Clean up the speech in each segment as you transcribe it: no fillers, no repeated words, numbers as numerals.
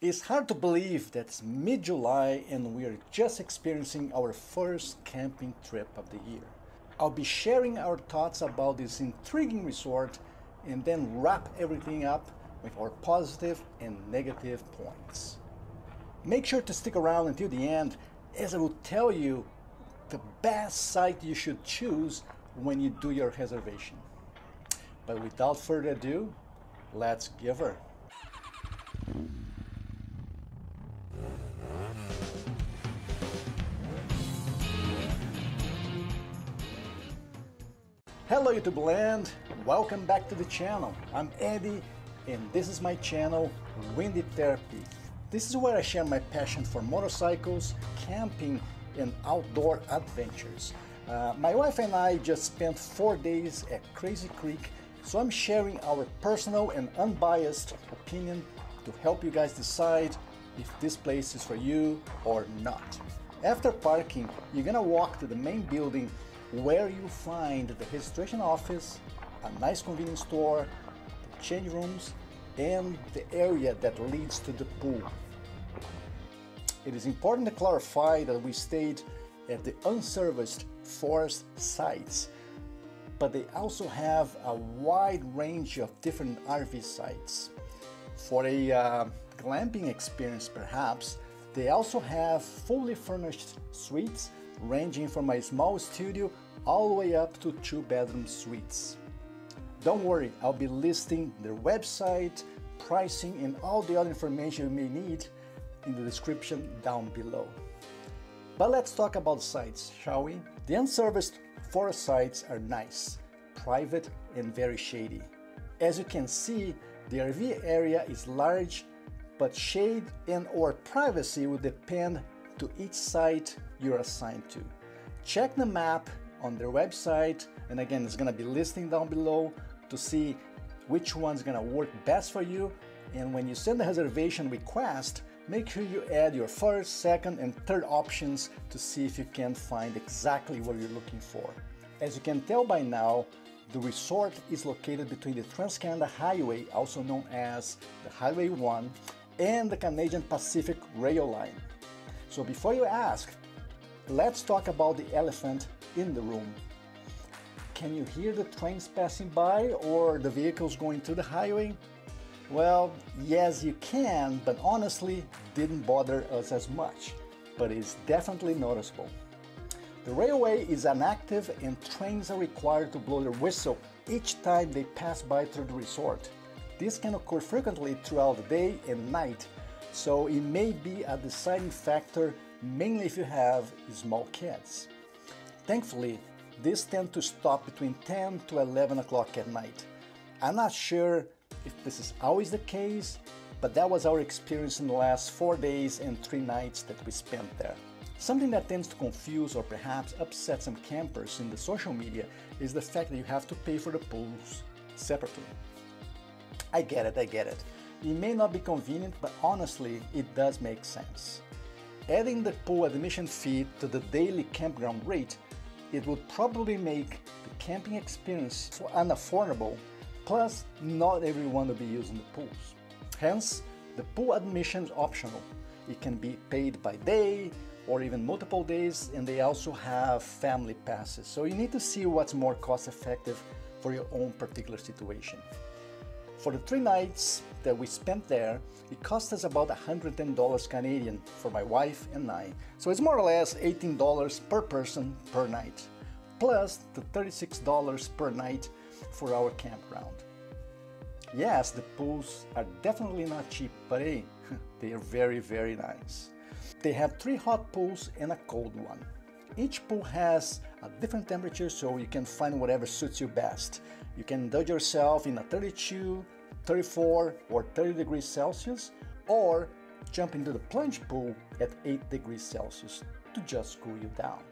It's hard to believe that it's mid-July and we are just experiencing our first camping trip of the year. I'll be sharing our thoughts about this intriguing resort and then wrap everything up with our positive and negative points. Make sure to stick around until the end, as I will tell you the best site you should choose when you do your reservation. But without further ado, let's give her. Hello YouTube land, welcome back to the channel. I'm Eddie and this is my channel, Windy Therapy. This is where I share my passion for motorcycles, camping and outdoor adventures. My wife and I just spent 4 days at Crazy Creek, so I'm sharing our personal and unbiased opinion to help you guys decide if this place is for you or not. After parking, you're gonna walk to the main building where you find the registration office, a nice convenience store, the change rooms, and the area that leads to the pool. It is important to clarify that we stayed at the unserviced forest sites, but they also have a wide range of different RV sites. For a glamping experience perhaps, they also have fully furnished suites ranging from a small studio all the way up to 2-bedroom suites. Don't worry, I'll be listing their website, pricing and all the other information you may need in the description down below. But let's talk about sites, shall we? The unserviced forest sites are nice, private and very shady. As you can see, the RV area is large, but shade and or privacy will depend to each site you're assigned to. Check the map on their website, and again it's gonna be listing down below to see which one's gonna work best for you. And when you send the reservation request, make sure you add your first, second and third options to see if you can find exactly what you're looking for. As you can tell by now, the resort is located between the Trans-Canada Highway, also known as the Highway 1, and the Canadian Pacific Rail Line. So before you ask, let's talk about the elephant in the room. Can you hear the trains passing by or the vehicles going through the highway? Well, yes you can, but honestly didn't bother us as much, but it's definitely noticeable. The railway is inactive and trains are required to blow their whistle each time they pass by through the resort. This can occur frequently throughout the day and night, so it may be a deciding factor, mainly if you have small kids. Thankfully, these tend to stop between 10 to 11 o'clock at night. I'm not sure if this is always the case, but that was our experience in the last 4 days and 3 nights that we spent there. Something that tends to confuse or perhaps upset some campers in the social media is the fact that you have to pay for the pools separately. I get it. It may not be convenient, but honestly, it does make sense. Adding the pool admission fee to the daily campground rate, it would probably make the camping experience unaffordable, plus not everyone will be using the pools. Hence, the pool admission is optional. It can be paid by day or even multiple days, and they also have family passes, so you need to see what's more cost effective for your own particular situation. For the 3 nights that we spent there, it cost us about $110 Canadian for my wife and I. So it's more or less $18 per person per night, plus the $36 per night for our campground. Yes, the pools are definitely not cheap, but hey, they are very, very nice. They have 3 hot pools and a cold one. Each pool has a different temperature, so you can find whatever suits you best. You can indulge yourself in a 32, 34 or 30 degrees Celsius, or jump into the plunge pool at 8 degrees Celsius to just cool you down.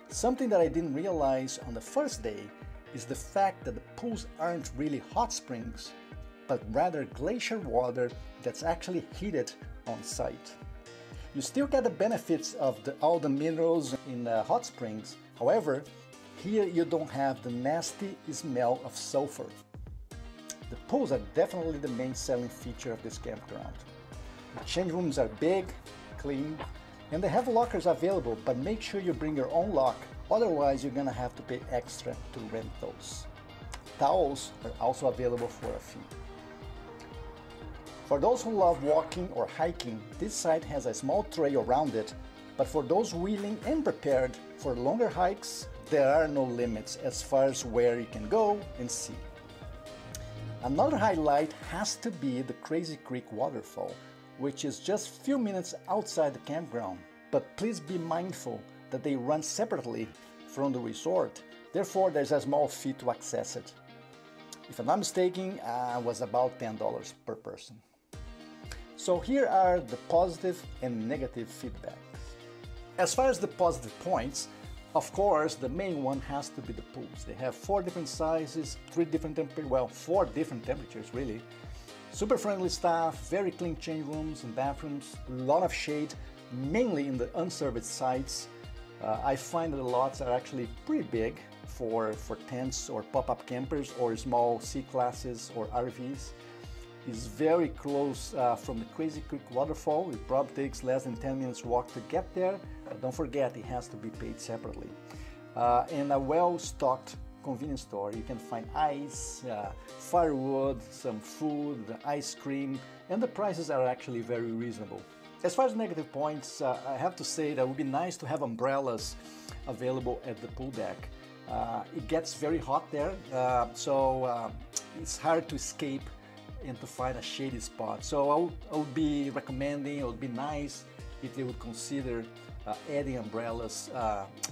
Something that I didn't realize on the first day is the fact that the pools aren't really hot springs, but rather glacier water that's actually heated on site. You still get the benefits of all the minerals in hot springs. However, here you don't have the nasty smell of sulfur. The pools are definitely the main selling feature of this campground. The change rooms are big, clean, and they have lockers available, but make sure you bring your own lock, otherwise you're gonna have to pay extra to rent those. Towels are also available for a fee. For those who love walking or hiking, this site has a small trail around it, but for those willing and prepared for longer hikes, there are no limits as far as where you can go and see. Another highlight has to be the Crazy Creek waterfall, which is just a few minutes outside the campground. But please be mindful that they run separately from the resort, therefore there's a small fee to access it. If I'm not mistaken, it was about $10 per person. So here are the positive and negative feedback. As far as the positive points, of course, the main one has to be the pools. They have 4 different sizes, 4 different temperatures really. Super friendly staff, very clean change rooms and bathrooms, a lot of shade, mainly in the unserviced sites. I find that the lots are actually pretty big for tents or pop-up campers or small C-classes or RVs. It's very close from the Crazy Creek waterfall. It probably takes less than 10 minutes walk to get there, but don't forget it has to be paid separately. And a well-stocked convenience store. You can find ice, firewood, some food, ice cream, and the prices are actually very reasonable. As far as negative points, I have to say that it would be nice to have umbrellas available at the pool deck. It gets very hot there, so it's hard to escape and to find a shady spot. So I would be recommending, it would be nice if they would consider adding umbrellas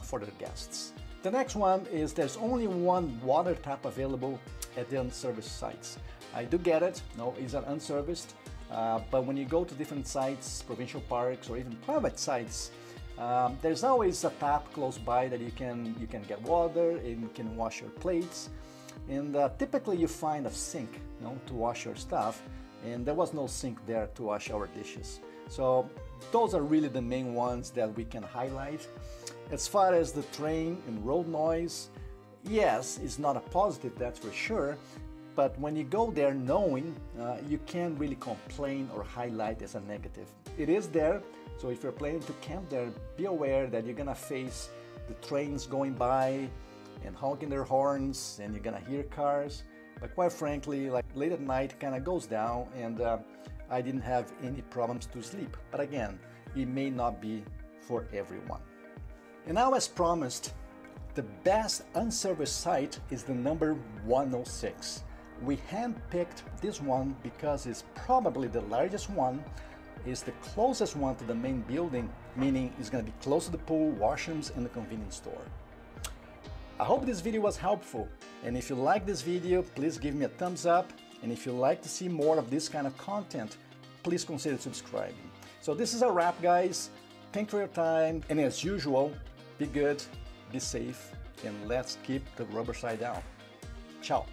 for their guests. The next one is there's only one water tap available at the unserviced sites. I do get it, no, it's an unserviced, but when you go to different sites, provincial parks or even private sites, there's always a tap close by that you can get water and you can wash your plates. And typically you find a sink, you know, to wash your stuff, and there was no sink there to wash our dishes. So those are really the main ones that we can highlight. As far as the train and road noise, yes, it's not a positive, that's for sure, but when you go there knowing, you can't really complain or highlight as a negative. It is there, so if you're planning to camp there, be aware that you're gonna face the trains going by and honking their horns, and you're gonna hear cars. But quite frankly, like late at night, kind of goes down, and I didn't have any problems to sleep. But again, it may not be for everyone. And now, as promised, the best unserviced site is the number 106. We handpicked this one because it's probably the largest one, is the closest one to the main building, meaning it's gonna be close to the pool, washrooms, and the convenience store. I hope this video was helpful, and if you like this video, please give me a thumbs up, and if you like to see more of this kind of content, please consider subscribing. So this is a wrap, guys. Thank you for your time, and as usual, be good, be safe, and let's keep the rubber side down. Ciao.